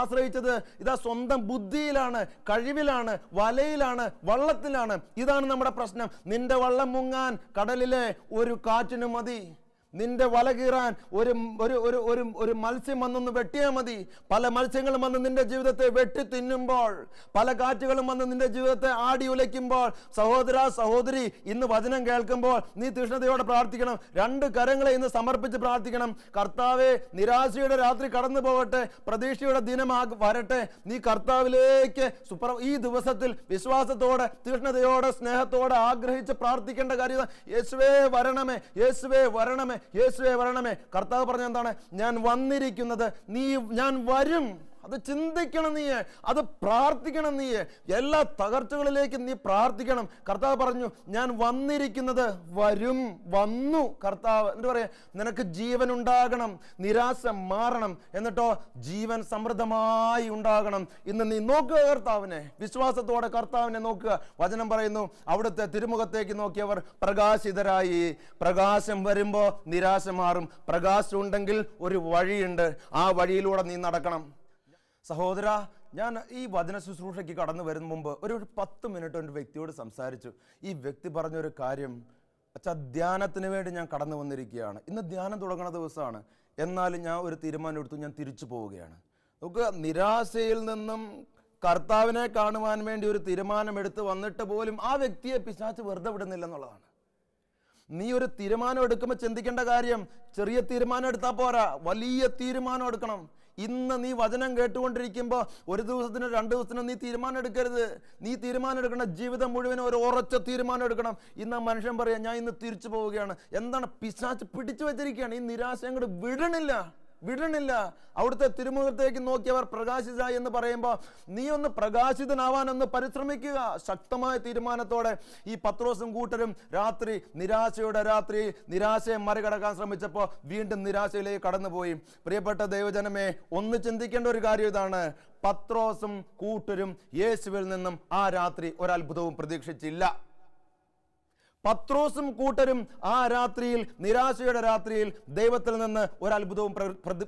ആശ്രയിച്ചത് ഇതാ സ്വന്തം ബുദ്ധിയിലാണ്, കഴിവിലാണ്, വലയിലാണ്, വള്ളത്തിലാണ്. ഇതാണ് നമ്മുടെ പ്രശ്നം. നിന്റെ വള്ളം മുങ്ങാൻ കടലിലെ ഒരു കാറ്റിന് മതി. നിന്റെ വല കീറാൻ ഒരു മത്സ്യം വന്നൊന്ന് വെട്ടിയാൽ മതി. പല മത്സ്യങ്ങളും വന്ന് നിന്റെ ജീവിതത്തെ വെട്ടി തിന്നുമ്പോൾ, പല കാറ്റുകളും വന്ന് നിന്റെ ജീവിതത്തെ ആടി ഉലയ്ക്കുമ്പോൾ, സഹോദര സഹോദരി, ഇന്ന് വചനം കേൾക്കുമ്പോൾ നീ തീഷ്ണതയോടെ പ്രാർത്ഥിക്കണം. 2 കരങ്ങളെ ഇന്ന് സമർപ്പിച്ച് പ്രാർത്ഥിക്കണം. കർത്താവേ, നിരാശയുടെ രാത്രി കടന്നു പോകട്ടെ, പ്രതീക്ഷയുടെ ദിനം വരട്ടെ. നീ കർത്താവിലേക്ക് ഈ ദിവസത്തിൽ വിശ്വാസത്തോടെ, തീഷ്ണതയോടെ, സ്നേഹത്തോടെ ആഗ്രഹിച്ച് പ്രാർത്ഥിക്കേണ്ട കാര്യം, യേശുവേ വരണമേ, യേശുവേ വരണമേ, യേശുവേ വരണമേ. കർത്താവ് പറഞ്ഞ എന്താണ്? ഞാൻ വന്നിരിക്കുന്നത്, ഞാൻ വരും. അത് ചിന്തിക്കണം നീ, അത് പ്രാർത്ഥിക്കണം നീ. എല്ലാ തകർച്ചകളിലേക്കും നീ പ്രാർത്ഥിക്കണം. കർത്താവ് പറഞ്ഞു, ഞാൻ വന്നിരിക്കുന്നത്, വരും, വന്നു കർത്താവ്. എന്നിട്ട് പറയാ, നിനക്ക് ജീവൻ ഉണ്ടാകണം, നിരാശ മാറണം, എന്നിട്ടോ ജീവൻ സമൃദ്ധമായി ഉണ്ടാകണം. ഇന്ന് നീ നോക്കുക കർത്താവിനെ, വിശ്വാസത്തോടെ കർത്താവിനെ നോക്കുക. വചനം പറയുന്നു, അവിടുത്തെ തിരുമുഖത്തേക്ക് നോക്കിയവർ പ്രകാശിതരായി. പ്രകാശം വരുമ്പോൾ നിരാശ മാറും. പ്രകാശം ഉണ്ടെങ്കിൽ ഒരു വഴിയുണ്ട്, ആ വഴിയിലൂടെ നീ നടക്കണം. സഹോദര, ഞാൻ ഈ വചന ശുശ്രൂഷയ്ക്ക് കടന്നു വരുന്ന മുമ്പ് ഒരു 10 മിനിറ്റ് ഒരു വ്യക്തിയോട് സംസാരിച്ചു. ഈ വ്യക്തി പറഞ്ഞൊരു കാര്യം, അച്ഛാ, ധ്യാനത്തിന് വേണ്ടി ഞാൻ കടന്നു വന്നിരിക്കുകയാണ്, ഇന്ന് ധ്യാനം തുടങ്ങുന്ന ദിവസമാണ്, എന്നാലും ഞാൻ ഒരു തീരുമാനം എടുത്തു, ഞാൻ തിരിച്ചു പോവുകയാണ്. നമുക്ക് നിരാശയിൽ നിന്നും കർത്താവിനെ കാണുവാൻ വേണ്ടി ഒരു തീരുമാനം എടുത്ത് വന്നിട്ട് പോലും ആ വ്യക്തിയെ പിശാച് വെറുതെ വിടുന്നില്ല എന്നുള്ളതാണ്. നീ ഒരു തീരുമാനം എടുക്കുമ്പോൾ ചിന്തിക്കേണ്ട കാര്യം, ചെറിയ തീരുമാനം എടുത്താൽ പോരാ, വലിയ തീരുമാനം എടുക്കണം. ഇന്ന് നീ വചനം കേട്ടുകൊണ്ടിരിക്കുമ്പോൾ 1 ദിവസത്തിനോ 2 ദിവസത്തിനോ നീ തീരുമാനം എടുക്കരുത്. നീ തീരുമാനം എടുക്കണം, ജീവിതം മുഴുവനും ഒരു ഉറച്ച തീരുമാനം എടുക്കണം. ഇന്ന് ആ മനുഷ്യൻ പറയാം, ഞാൻ ഇന്ന് തിരിച്ചു പോവുകയാണ്. എന്താണ്? പിശാച് പിടിച്ചു വെച്ചിരിക്കുകയാണ്, ഈ നിരാശ അങ്ങോട്ട് വിടണില്ല. വിടണില്ല. അവിടുത്തെ തിരുമുഖത്തേക്ക് നോക്കിയവർ പ്രകാശിച്ച എന്ന് പറയുമ്പോൾ നീ ഒന്ന് പ്രകാശിതനാവാൻ ഒന്ന് പരിശ്രമിക്കുക. ശക്തമായ തീരുമാനത്തോടെ ഈ പത്രോസും കൂട്ടരും രാത്രി നിരാശയെ മറികടക്കാൻ ശ്രമിച്ചപ്പോൾ വീണ്ടും നിരാശയിലേക്ക് കടന്നുപോയി. പ്രിയപ്പെട്ട ദൈവജനമേ, ഒന്ന് ചിന്തിക്കേണ്ട ഒരു കാര്യം ഇതാണ്. പത്രോസും കൂട്ടരും യേശുവിൽ നിന്നും ആ രാത്രി ഒരത്ഭുതവും പ്രതീക്ഷിച്ചില്ല. പത്രോസും കൂട്ടരും ആ രാത്രിയിൽ, നിരാശയുടെ രാത്രിയിൽ ദൈവത്തിൽ നിന്ന് ഒരത്ഭുതവും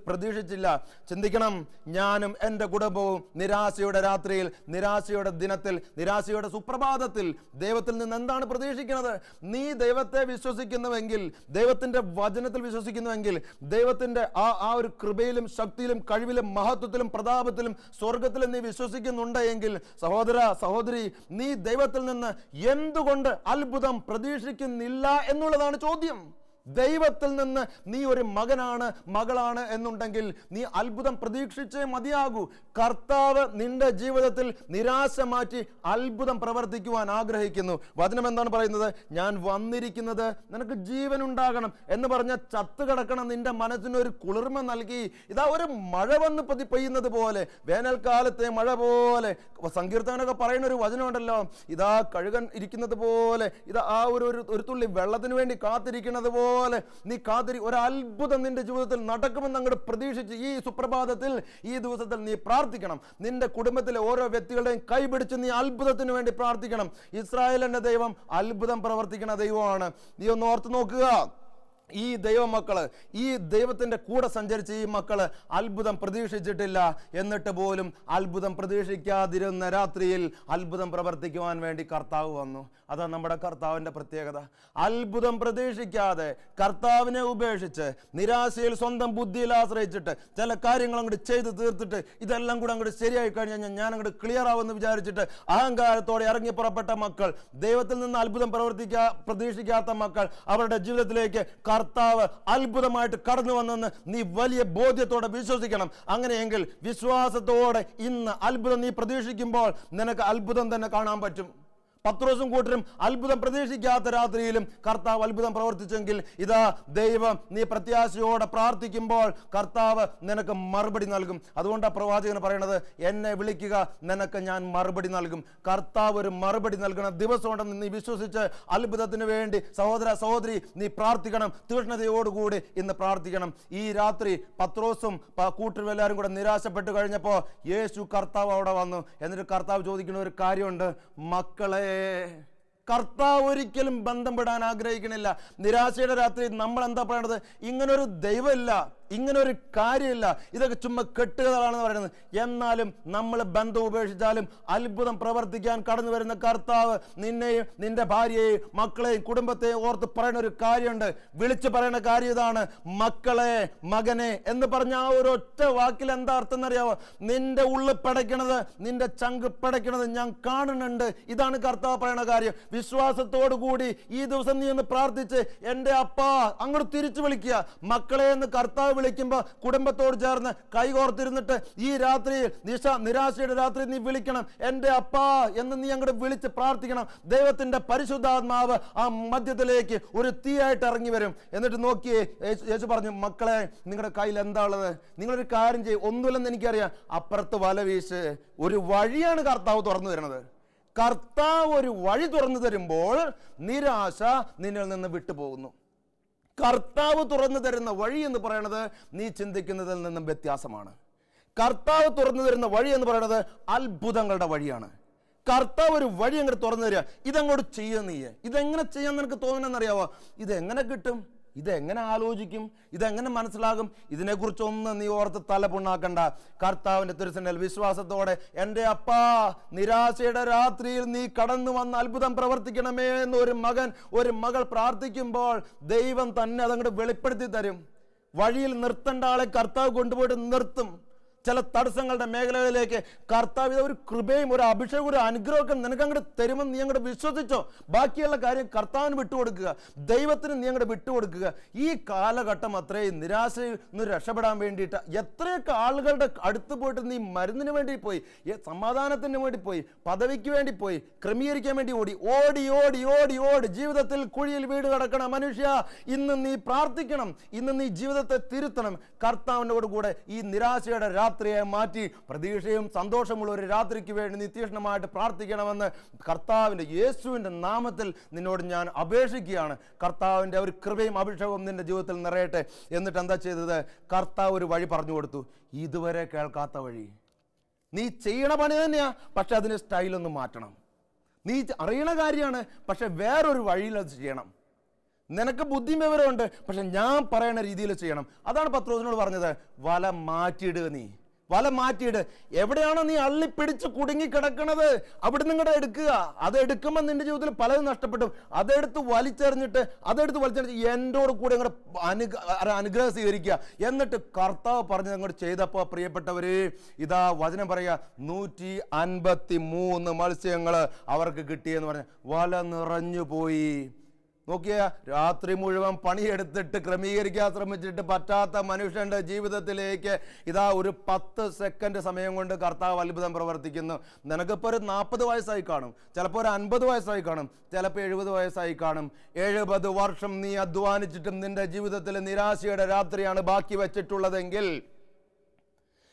പ്രതീക്ഷിച്ചില്ല. ചിന്തിക്കണം, ഞാനും എൻ്റെ കുടുംബവും നിരാശയുടെ രാത്രിയിൽ, നിരാശയുടെ ദിനത്തിൽ, നിരാശയുടെ സുപ്രഭാതത്തിൽ ദൈവത്തിൽ നിന്ന് എന്താണ് പ്രതീക്ഷിക്കുന്നത്? നീ ദൈവത്തെ വിശ്വസിക്കുന്നുവെങ്കിൽ, ദൈവത്തിൻ്റെ വചനത്തിൽ വിശ്വസിക്കുന്നുവെങ്കിൽ, ദൈവത്തിൻ്റെ ആ ഒരു കൃപയിലും ശക്തിയിലും കഴിവിലും മഹത്വത്തിലും പ്രതാപത്തിലും സ്വർഗത്തിലും നീ വിശ്വസിക്കുന്നുണ്ടെങ്കിൽ, സഹോദര സഹോദരി, നീ ദൈവത്തിൽ നിന്ന് എന്തുകൊണ്ട് അത്ഭുതം പ്രതീക്ഷിക്കുന്നില്ല എന്നുള്ളതാണ് ചോദ്യം. ദൈവത്തിൽ നിന്ന് നീ ഒരു മകനാണ്, മകളാണ് എന്നുണ്ടെങ്കിൽ നീ അത്ഭുതം പ്രതീക്ഷിച്ചേ മതിയാകൂ. കർത്താവ് നിന്റെ ജീവിതത്തിൽ നിരാശ മാറ്റി അത്ഭുതം പ്രവർത്തിക്കുവാൻ ആഗ്രഹിക്കുന്നു. വചനം എന്താണ് പറയുന്നത്? ഞാൻ വന്നിരിക്കുന്നത് നിനക്ക് ജീവൻ ഉണ്ടാകണം എന്ന് പറഞ്ഞ ചത്തുകിടക്കണം നിന്റെ മനസ്സിനൊരു കുളിർമ നൽകി. ഇതാ ഒരു മഴ വന്ന് പെയ്യുന്നത് പോലെ, വേനൽക്കാലത്തെ മഴ പോലെ. സങ്കീർത്തനൊക്കെ പറയുന്ന ഒരു വചനമുണ്ടല്ലോ, ഇതാ കഴുകൻ ഇരിക്കുന്നത് പോലെ, ഇതാ ആ ഒരു തുള്ളി വെള്ളത്തിന് വേണ്ടി കാത്തിരിക്കുന്നത് പോലെ നീ ഒരു അത്ഭുതം നിന്റെ ജീവിതത്തിൽ നടക്കുമെന്ന് അങ്ങോട്ട് പ്രതീക്ഷിച്ച് ഈ സുപ്രഭാതത്തിൽ, ഈ ദിവസത്തിൽ നീ പ്രാർത്ഥിക്കണം. നിന്റെ കുടുംബത്തിലെ ഓരോ വ്യക്തികളുടെയും കൈപിടിച്ച് നീ അത്ഭുതത്തിന് വേണ്ടി പ്രാർത്ഥിക്കണം. ഇസ്രായേലിന്റെ ദൈവം അത്ഭുതം പ്രവർത്തിക്കുന്ന ദൈവമാണ്. നീ ഒന്ന് ഓർത്ത് നോക്കുക. ഈ ദൈവമക്കള്, ഈ ദൈവത്തിന്റെ കൂടെ സഞ്ചരിച്ച ഈ മക്കള് അത്ഭുതം പ്രതീക്ഷിച്ചിട്ടില്ല. എന്നിട്ട് പോലും അത്ഭുതം പ്രതീക്ഷിക്കാതിരുന്ന രാത്രിയിൽ അത്ഭുതം പ്രവർത്തിക്കുവാൻ വേണ്ടി കർത്താവ് വന്നു. അതാണ് നമ്മുടെ കർത്താവിന്റെ പ്രത്യേകത. അത്ഭുതം പ്രതീക്ഷിക്കാതെ, കർത്താവിനെ ഉപേക്ഷിച്ച്, നിരാശയിൽ സ്വന്തം ബുദ്ധിയിൽ ആശ്രയിച്ചിട്ട് ചില കാര്യങ്ങൾ അങ്ങോട്ട് ചെയ്ത് തീർത്തിട്ട് ഇതെല്ലാം കൂടെ അങ്ങോട്ട് ശരിയായി കഴിഞ്ഞാൽ ഞാൻ അങ്ങോട്ട് ക്ലിയർ ആവുമെന്ന് വിചാരിച്ചിട്ട് അഹങ്കാരത്തോടെ ഇറങ്ങി പുറപ്പെട്ട മക്കൾ, ദൈവത്തിൽ നിന്ന് അത്ഭുതം പ്രതീക്ഷിക്കാത്ത മക്കൾ, അവരുടെ ജീവിതത്തിലേക്ക് കർത്താവ് അത്ഭുതമായിട്ട് കടന്നു വന്നെന്ന് നീ വലിയ ബോധ്യത്തോടെ വിശ്വസിക്കണം. അങ്ങനെയെങ്കിൽ വിശ്വാസത്തോടെ ഇന്ന് അത്ഭുതം നീ പ്രതീക്ഷിക്കുമ്പോൾ നിനക്ക് അത്ഭുതം തന്നെ കാണാൻ പറ്റും. പത്രോസും കൂട്ടരും അത്ഭുതം പ്രതീക്ഷിക്കാത്ത രാത്രിയിലും കർത്താവ് അത്ഭുതം പ്രവർത്തിച്ചെങ്കിൽ ഇതാ ദൈവം നീ പ്രത്യാശയോടെ പ്രാർത്ഥിക്കുമ്പോൾ കർത്താവ് നിനക്ക് മറുപടി നൽകും. അതുകൊണ്ടാണ് പ്രവാചകൻ പറയുന്നത്, എന്നെ വിളിക്കുക, നിനക്ക് ഞാൻ മറുപടി നൽകും. കർത്താവ് ഒരു മറുപടി നൽകണ ദിവസമുണ്ടെന്ന് നീ വിശ്വസിച്ച് അത്ഭുതത്തിന് വേണ്ടി സഹോദര സഹോദരി നീ പ്രാർത്ഥിക്കണം. തീഷ്ണതയോടുകൂടി ഇന്ന് പ്രാർത്ഥിക്കണം. ഈ രാത്രി പത്രോസും കൂട്ടരും എല്ലാവരും കൂടെ നിരാശപ്പെട്ട് കഴിഞ്ഞപ്പോൾ യേശു കർത്താവ് അവിടെ വന്നു. എന്നിട്ട് കർത്താവ് ചോദിക്കുന്ന ഒരു കാര്യമുണ്ട്, മക്കളെ, കർത്താവ് ഒരിക്കലും ബന്ധം പെടാൻ ആഗ്രഹിക്കണില്ല. നിരാശയുടെ രാത്രി നമ്മൾ എന്താ പറയണത്? ഇങ്ങനൊരു ദൈവമില്ല, ഇങ്ങനൊരു കാര്യമില്ല, ഇതൊക്കെ ചുമ്മാ കെട്ടുകഥകളാണെന്ന് പറയുന്നത്. എന്നാലും നമ്മൾ ബന്ധം ഉപേക്ഷിച്ചാലും അത്ഭുതം പ്രവർത്തിക്കാൻ കടന്നു വരുന്ന കർത്താവ് നിന്നെയും നിന്റെ ഭാര്യയെയും മക്കളെയും കുടുംബത്തെയും ഓർത്ത് പറയുന്ന ഒരു കാര്യമുണ്ട്. വിളിച്ചു പറയുന്ന കാര്യം ഇതാണ്, മക്കളെ, മകനെ എന്ന് പറഞ്ഞ ആ ഒരു ഒറ്റ വാക്കിൽ എന്താ അർത്ഥം എന്നറിയാവോ? നിന്റെ ഉള്ളിൽ പടയ്ക്കണത്, നിന്റെ ചങ്ക് പടയ്ക്കണത് ഞാൻ കാണുന്നുണ്ട്. ഇതാണ് കർത്താവ് പറയുന്ന കാര്യം. വിശ്വാസത്തോടു കൂടി ഈ ദിവസം നീ ഒന്ന് പ്രാർത്ഥിച്ച്, എൻ്റെ അപ്പാ അങ്ങോട്ട് തിരിച്ചു വിളിക്കുക. മക്കളെ എന്ന് കർത്താവ് വിളിക്കുമ്പോൾ കുടുംബത്തോട് ചേർന്ന് കൈകോർത്തിരുന്നിട്ട് ഈ രാത്രിയിൽ നിരാശയുടെ രാത്രി നീ വിളിക്കണം, എൻ്റെ അപ്പാ എന്ന് നീ അങ്ങോട്ട് വിളിച്ച് പ്രാർത്ഥിക്കണം. ദൈവത്തിന്റെ പരിശുദ്ധാത്മാവ് ആ മധ്യത്തിലേക്ക് ഒരു തീയായിട്ട് ഇറങ്ങി വരും. എന്നിട്ട് നോക്കിയേ, യേശു പറഞ്ഞു, മക്കളെ, നിങ്ങളുടെ കയ്യിൽ എന്താ ഉള്ളത്? നിങ്ങളൊരു കാര്യം ചെയ്യും, ഒന്നുമില്ലെന്ന് എനിക്കറിയാം, അപ്പുറത്ത് വല വീശ്. ഒരു വഴിയാണ് കർത്താവ് തുറന്നു തരുന്നത്. കർത്താവ് ഒരു വഴി തുറന്നു തരുമ്പോൾ നിരാശ നിന്നിൽ നിന്ന് വിട്ടുപോകുന്നു. കർത്താവ് തുറന്നു തരുന്ന വഴി എന്ന് പറയുന്നത് നീ ചിന്തിക്കുന്നതിൽ നിന്നും വ്യത്യാസമാണ്. കർത്താവ് തുറന്നു തരുന്ന വഴി എന്ന് പറയുന്നത് അത്ഭുതങ്ങളുടെ വഴിയാണ്. കർത്താവ് ഒരു വഴി അങ്ങോട്ട് തുറന്നു തരിക. ഇതങ്ങോട്ട് ചെയ്യുക. നീ ഇതെങ്ങനെ ചെയ്യാൻ നിനക്ക് തോന്നണമെന്നറിയാവോ? ഇതെങ്ങനെ കിട്ടും? ഇതെങ്ങനെ ആലോചിക്കും? ഇതെങ്ങനെ മനസ്സിലാകും? ഇതിനെക്കുറിച്ചൊന്നും നീ ഓർത്ത് തല പുണ്ണാക്കണ്ട. കർത്താവിന്റെ തിരുസന്നിധിയിൽ വിശ്വാസത്തോടെ, എൻ്റെ അപ്പാ, നിരാശയുടെ രാത്രിയിൽ നീ കടന്നു വന്ന് അത്ഭുതം പ്രവർത്തിക്കണമേ എന്ന് ഒരു മകൻ, ഒരു മകൾ പ്രാർത്ഥിക്കുമ്പോൾ ദൈവം തന്നെ അതങ്ങോട്ട് വെളിപ്പെടുത്തി തരും. വഴിയിൽ നിർത്തേണ്ട ആളെ കർത്താവ് കൊണ്ടുപോയിട്ട് നിർത്തും. ചില തടസ്സങ്ങളുടെ മേഖലകളിലേക്ക് കർത്താവ് ഒരു കൃപയും ഒരു അഭിഷേകവും ഒരു അനുഗ്രഹമൊക്കെ നിനക്ക് അങ്ങോട്ട് തരുമെന്ന് നീ അങ്ങോട്ട് വിശ്വസിച്ചോ. ബാക്കിയുള്ള കാര്യം കർത്താവിന് വിട്ടുകൊടുക്കുക, ദൈവത്തിന് നീ അങ്ങോട്ട് വിട്ടുകൊടുക്കുക. ഈ കാലഘട്ടം അത്രയും നിരാശയിൽ നിന്ന് രക്ഷപ്പെടാൻ വേണ്ടിയിട്ട് എത്രയൊക്കെ ആളുകളുടെ അടുത്ത് പോയിട്ട് നീ മരുന്നിന് വേണ്ടി പോയി, സമാധാനത്തിന് വേണ്ടി പോയി, പദവിക്ക് വേണ്ടി പോയി, ക്രമീകരിക്കാൻ വേണ്ടി ഓടി ഓടി ഓടി ഓടി ഓടി ജീവിതത്തിൽ കുഴിയിൽ വീട് കിടക്കണം മനുഷ്യ. ഇന്ന് നീ പ്രാർത്ഥിക്കണം, ഇന്ന് നീ ജീവിതത്തെ തിരുത്തണം. കർത്താവിനോട് കൂടെ ഈ നിരാശയുടെ രാത്രിയെ മാറ്റി പ്രതീക്ഷയും സന്തോഷമുള്ള ഒരു രാത്രിക്ക് വേണ്ടി നീ തീക്ഷ്ണമായിട്ട് പ്രാർത്ഥിക്കണമെന്ന് കർത്താവിൻ്റെ യേശുവിൻ്റെ നാമത്തിൽ നിന്നോട് ഞാൻ അപേക്ഷിക്കുകയാണ്. കർത്താവിൻ്റെ ഒരു കൃപയും അഭിഷേകവും നിന്റെ ജീവിതത്തിൽ നിറയട്ടെ. എന്നിട്ട് എന്താ ചെയ്തത്? കർത്താവ് ഒരു വഴി പറഞ്ഞു കൊടുത്തു, ഇതുവരെ കേൾക്കാത്ത വഴി. നീ ചെയ്യണ പണി തന്നെയാ, പക്ഷെ അതിന് സ്റ്റൈലൊന്ന് മാറ്റണം. നീ അറിയണ കാര്യമാണ്, പക്ഷെ വേറൊരു വഴിയിൽ അത് ചെയ്യണം. നിനക്ക് ബുദ്ധിയും വിവരമുണ്ട്, പക്ഷെ ഞാൻ പറയുന്ന രീതിയിൽ ചെയ്യണം. അതാണ് പത്രോസിനോട് പറഞ്ഞത്, വല മാറ്റിയിടുക. നീ വല മാറ്റിയിട്. എവിടെയാണോ നീ അള്ളിപ്പിടിച്ച് കുടുങ്ങിക്കിടക്കണത് അവിടെ നിങ്ങളുടെ എടുക്കുക. അത് എടുക്കുമ്പോൾ നിന്റെ ജീവിതത്തിൽ പലതും നഷ്ടപ്പെട്ടു. അതെടുത്ത് വലിച്ചെറിഞ്ഞിട്ട് എന്നോട് കൂടെ അനുഗ്രഹം സ്വീകരിക്കുക. എന്നിട്ട് കർത്താവ് പറഞ്ഞത് അങ്ങോട്ട് ചെയ്തപ്പോൾ പ്രിയപ്പെട്ടവര്, ഇതാ വചനം പറയുക, 153 മത്സ്യങ്ങൾ അവർക്ക് കിട്ടിയെന്ന് പറഞ്ഞ വല നിറഞ്ഞു പോയി. നോക്കിയ രാത്രി മുഴുവൻ പണിയെടുത്തിട്ട് ക്രമീകരിക്കാൻ ശ്രമിച്ചിട്ട് പറ്റാത്ത മനുഷ്യന്റെ ജീവിതത്തിലേക്ക് ഇതാ ഒരു 10 സെക്കൻഡ് സമയം കൊണ്ട് കർത്താവ് അത്ഭുതം പ്രവർത്തിക്കുന്നു. നിനക്കിപ്പോൾ ഒരു 40 വയസ്സായി കാണും, ചിലപ്പോൾ ഒരു 50 വയസ്സായി കാണും, ചിലപ്പോൾ 70 വയസ്സായി കാണും. 70 വർഷം നീ അധ്വാനിച്ചിട്ടും നിന്റെ ജീവിതത്തിൽ നിരാശയുടെ രാത്രിയാണ് ബാക്കി വെച്ചിട്ടുള്ളതെങ്കിൽ,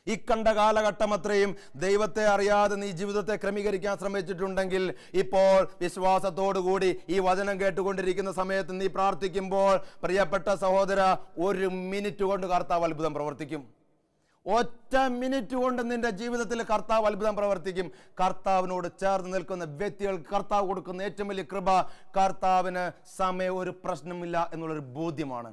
ഈ കണ്ട കാലഘട്ടം അത്രയും ദൈവത്തെ അറിയാതെ നീ ജീവിതത്തെ ക്രമീകരിക്കാൻ ശ്രമിച്ചിട്ടുണ്ടെങ്കിൽ, ഇപ്പോൾ വിശ്വാസത്തോടുകൂടി ഈ വചനം കേട്ടുകൊണ്ടിരിക്കുന്ന സമയത്ത് നീ പ്രാർത്ഥിക്കുമ്പോൾ പ്രിയപ്പെട്ട സഹോദര, 1 മിനിറ്റ് കൊണ്ട് കർത്താവ് അത്ഭുതം പ്രവർത്തിക്കും. ഒറ്റ മിനിറ്റ് കൊണ്ട് നിന്റെ ജീവിതത്തിൽ കർത്താവ് അത്ഭുതം പ്രവർത്തിക്കും. കർത്താവിനോട് ചേർന്ന് നിൽക്കുന്ന വ്യക്തികൾക്ക് കർത്താവ് കൊടുക്കുന്ന ഏറ്റവും വലിയ കൃപ, കർത്താവിന് സമയം ഒരു പ്രശ്നമില്ല എന്നുള്ളൊരു ബോധ്യമാണ്.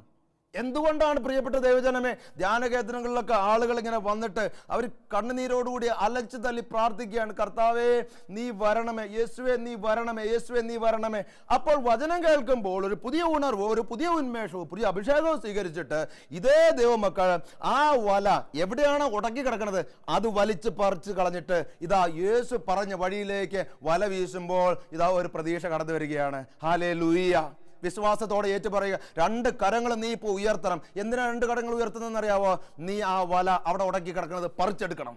എന്തുകൊണ്ടാണ് പ്രിയപ്പെട്ട ദൈവജനമേ ധ്യാന കേന്ദ്രങ്ങളിലൊക്കെ ആളുകൾ ഇങ്ങനെ വന്നിട്ട് അവർ കണ്ണുനീരോടുകൂടി അലച്ചു തള്ളി പ്രാർത്ഥിക്കുകയാണ്, കർത്താവേ നീ വരണമേ, യേശുവേ നീ വരണമേ, യേശുവേ നീ വരണമേ. അപ്പോൾ വചനം കേൾക്കുമ്പോൾ ഒരു പുതിയ ഉണർവോ ഒരു പുതിയ ഉന്മേഷവും പുതിയ അഭിഷേകവും സ്വീകരിച്ചിട്ട് ഇതേ ദൈവമക്കൾ ആ വല എവിടെയാണോ ഉടക്കി കിടക്കുന്നത് അത് വലിച്ചു പറിച്ച് കളഞ്ഞിട്ട് ഇതാ യേശു പറഞ്ഞ വഴിയിലേക്ക് വല വീശുമ്പോൾ ഇതാ ഒരു പ്രതീക്ഷ കടന്നു വരികയാണ്. ഹല്ലേലൂയ. വിശ്വാസത്തോടെ ഏറ്റു പറയുക, 2 കരങ്ങൾ നീ ഇപ്പോൾ ഉയർത്തണം. എന്തിനാണ് 2 കരങ്ങൾ ഉയർത്തുന്നതെന്ന് അറിയാവോ? നീ ആ വല അവിടെ ഉടക്കി കിടക്കുന്നത് പറിച്ചെടുക്കണം.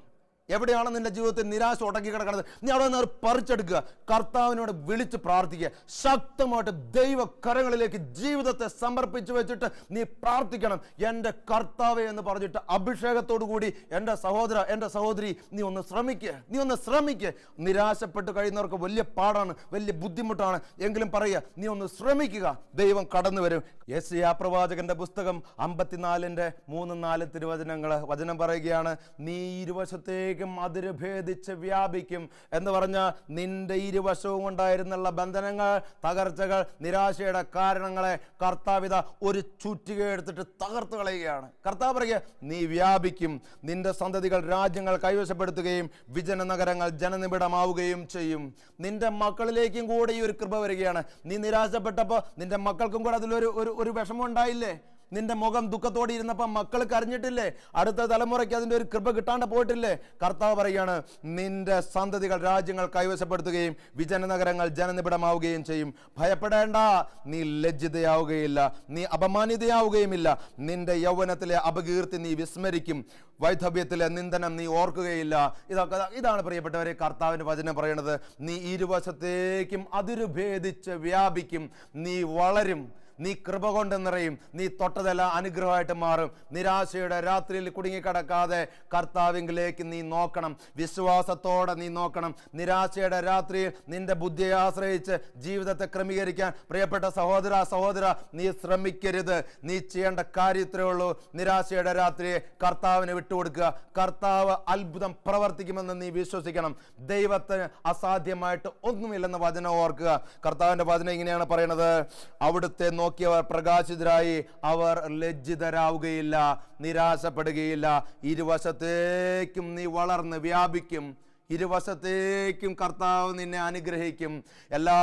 എവിടെയാണ് നിന്റെ ജീവിതത്തിൽ നിരാശ ഉടക്കി കിടക്കുന്നത്, നീ അവിടെ നിന്ന് പറിച്ചെടുക്കുക. കർത്താവിനോട് വിളിച്ച് പ്രാർത്ഥിക്കുക. ശക്തമായിട്ട് ദൈവകരങ്ങളിലേക്ക് ജീവിതത്തെ സമർപ്പിച്ചു വെച്ചിട്ട് നീ പ്രാർത്ഥിക്കണം. എൻ്റെ കർത്താവേ എന്ന് പറഞ്ഞിട്ട് അഭിഷേകത്തോടു കൂടി എൻ്റെ സഹോദര, എൻ്റെ സഹോദരി, നീ ഒന്ന് ശ്രമിക്കുക. നിരാശപ്പെട്ട് കഴിയുന്നവർക്ക് വലിയ പാടാണ്, വലിയ ബുദ്ധിമുട്ടാണ്. എങ്കിലും പറയുക, നീ ഒന്ന് ശ്രമിക്കുക, ദൈവം കടന്നു വരും. യെശയ്യാ പ്രവാചകന്റെ പുസ്തകം 54-ന്റെ 3-4 തിരുവചനങ്ങൾ വചനം പറയുകയാണ്, നീ ഇരുവശത്തേക്ക് അതിരുഭേദിച്ച് വ്യാപിക്കും എന്ന് പറഞ്ഞ നിന്റെ ഇരുവശവും ഉണ്ടായിരുന്നുള്ള ബന്ധനങ്ങൾ, തകർച്ചകൾ, നിരാശയുടെ കാരണങ്ങളെ കർത്താവിത ഒരു ചുറ്റിക എടുത്തിട്ട് തകർത്ത് കളയുകയാണ്. കർത്താവ് പറയുക, നീ വ്യാപിക്കും, നിന്റെ സന്തതികൾ രാജ്യങ്ങൾ കൈവശപ്പെടുത്തുകയും വിജന നഗരങ്ങൾ ജനനിബിഡമാവുകയും ചെയ്യും. നിന്റെ മക്കളിലേക്കും കൂടെ ഈ ഒരു കൃപ വരികയാണ്. നീ നിരാശപ്പെട്ടപ്പോൾ നിന്റെ മക്കൾക്കും കൂടെ അതിലൊരു വിഷമം ഉണ്ടായില്ലേ? നിന്റെ മുഖം ദുഃഖത്തോടെ ഇരുന്നപ്പോൾ മക്കൾ കരഞ്ഞിട്ടില്ലേ? അടുത്ത തലമുറയ്ക്ക് അതിൻ്റെ ഒരു കൃപ കിട്ടാണ്ട് പോയിട്ടില്ലേ? കർത്താവ് പറയുകയാണ്, നിന്റെ സന്തതികൾ രാജ്യങ്ങൾ കൈവശപ്പെടുത്തുകയും വിജനനഗരങ്ങൾ ജനനിബിഡമാവുകയും ചെയ്യും. ഭയപ്പെടേണ്ട, നീ ലജ്ജിതയാവുകയില്ല, നീ അപമാനിതയാവുകയുമില്ല. നിന്റെ യൗവനത്തിലെ അപകീർത്തി നീ വിസ്മരിക്കും, വൈധവ്യത്തിലെ നിന്ദനം നീ ഓർക്കുകയില്ല. ഇതാണ് പ്രിയപ്പെട്ടവരെ കർത്താവിൻ്റെ വചനം പറയുന്നത്. നീ ഇരുവശത്തേക്കും അതിരുഭേദിച്ച് വ്യാപിക്കും, നീ വളരും, നീ കൃപ കൊണ്ട് നിറയും, നീ തൊട്ടതെല്ലാം അനുഗ്രഹമായിട്ട് മാറും. നിരാശയുടെ രാത്രിയിൽ കുടുങ്ങിക്കിടക്കാതെ കർത്താവിലേക്ക് നീ നോക്കണം, വിശ്വാസത്തോടെ നീ നോക്കണം. നിരാശയുടെ രാത്രിയിൽ നിന്റെ ബുദ്ധിയെ ആശ്രയിച്ച് ജീവിതത്തെ ക്രമീകരിക്കാൻ പ്രിയപ്പെട്ട സഹോദര നീ ശ്രമിക്കരുത്. നീ ചെയ്യേണ്ട കാര്യത്രേ ഉള്ളൂ, നിരാശയുടെ രാത്രിയെ കർത്താവിന് വിട്ടുകൊടുക്കുക. കർത്താവ് അത്ഭുതം പ്രവർത്തിക്കുമെന്ന് നീ വിശ്വസിക്കണം. ദൈവത്തിന് അസാധ്യമായിട്ട് ഒന്നുമില്ലെന്ന് വചനം ഓർക്കുക. കർത്താവിൻ്റെ വചനം ഇങ്ങനെയാണ് പറയുന്നത്, അവിടുത്തെ നോക്കിയവർ പ്രകാശിതരായി, അവർ ലജ്ജിതരാവുകയില്ല, നിരാശപ്പെടുകയില്ല. ഇരുവശത്തേക്കും നീ വളർന്ന് വ്യാപിക്കും. ഇരുവശത്തേക്കും കർത്താവ് നിന്നെ അനുഗ്രഹിക്കും. എല്ലാ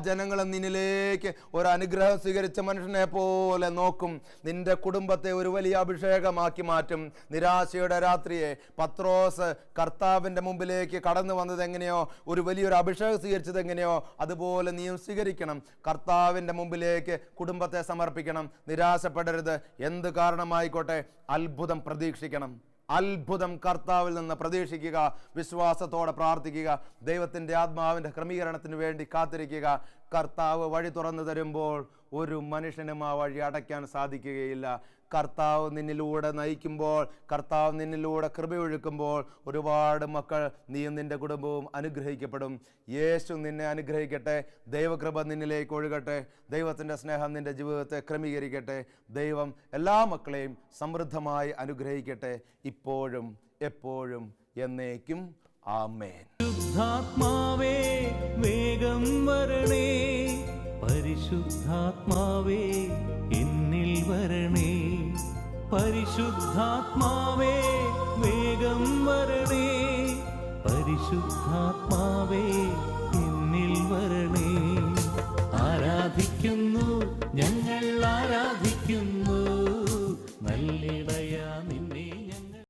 ജനങ്ങളും നിന്നിലേക്ക് ഒരു അനുഗ്രഹം സ്വീകരിച്ച മനുഷ്യനെ പോലെ നോക്കും. നിന്റെ കുടുംബത്തെ ഒരു വലിയ അഭിഷേകമാക്കി മാറ്റും. നിരാശയുടെ രാത്രിയെ പത്രോസ് കർത്താവിൻ്റെ മുമ്പിലേക്ക് കടന്നു വന്നത് എങ്ങനെയോ, ഒരു വലിയൊരു അഭിഷേകം സ്വീകരിച്ചത് എങ്ങനെയോ, അതുപോലെ നീയും സ്വീകരിക്കണം. കർത്താവിൻ്റെ മുമ്പിലേക്ക് കുടുംബത്തെ സമർപ്പിക്കണം. നിരാശപ്പെടരുത്. എന്ത് കാരണമായിക്കോട്ടെ, അത്ഭുതം പ്രതീക്ഷിക്കണം. അത്ഭുതം കർത്താവിൽ നിന്ന് പ്രതീക്ഷിക്കുക. വിശ്വാസത്തോടെ പ്രാർത്ഥിക്കുക. ദൈവത്തിൻ്റെ ആത്മാവിൻ്റെ ക്രമീകരണത്തിന് വേണ്ടി കാത്തിരിക്കുക. കർത്താവ് വഴി തുറന്നു തരുമ്പോൾ ഒരു മനുഷ്യനും ആ വഴി അടയ്ക്കാൻ സാധിക്കുകയില്ല. കർത്താവ് നിന്നിലൂടെ നയിക്കുമ്പോൾ, കർത്താവ് നിന്നിലൂടെ കൃപയൊഴുക്കുമ്പോൾ ഒരുപാട് മക്കൾ, നീയും നിൻ്റെ കുടുംബവും അനുഗ്രഹിക്കപ്പെടും. യേശു നിന്നെ അനുഗ്രഹിക്കട്ടെ. ദൈവകൃപ നിന്നിലേക്ക് ഒഴുകട്ടെ. ദൈവത്തിൻ്റെ സ്നേഹം നിൻ്റെ ജീവിതത്തെ ക്രമീകരിക്കട്ടെ. ദൈവം എല്ലാ മക്കളെയും സമൃദ്ധമായി അനുഗ്രഹിക്കട്ടെ, ഇപ്പോഴും എപ്പോഴും എന്നേക്കും. ആമേൻ. പരിശുദ്ധാത്മാവേ വേഗം വരണേ, പരിശുദ്ധാത്മാവേ എന്നിൽ വരണേ, പരിശുദ്ധാത്മാവേ വേഗം വരണേ, പരിശുദ്ധാത്മാവേ എന്നിൽ വരണേ. ആരാധിക്കുന്നു, ഞങ്ങൾ ആരാധിക്കുന്നു.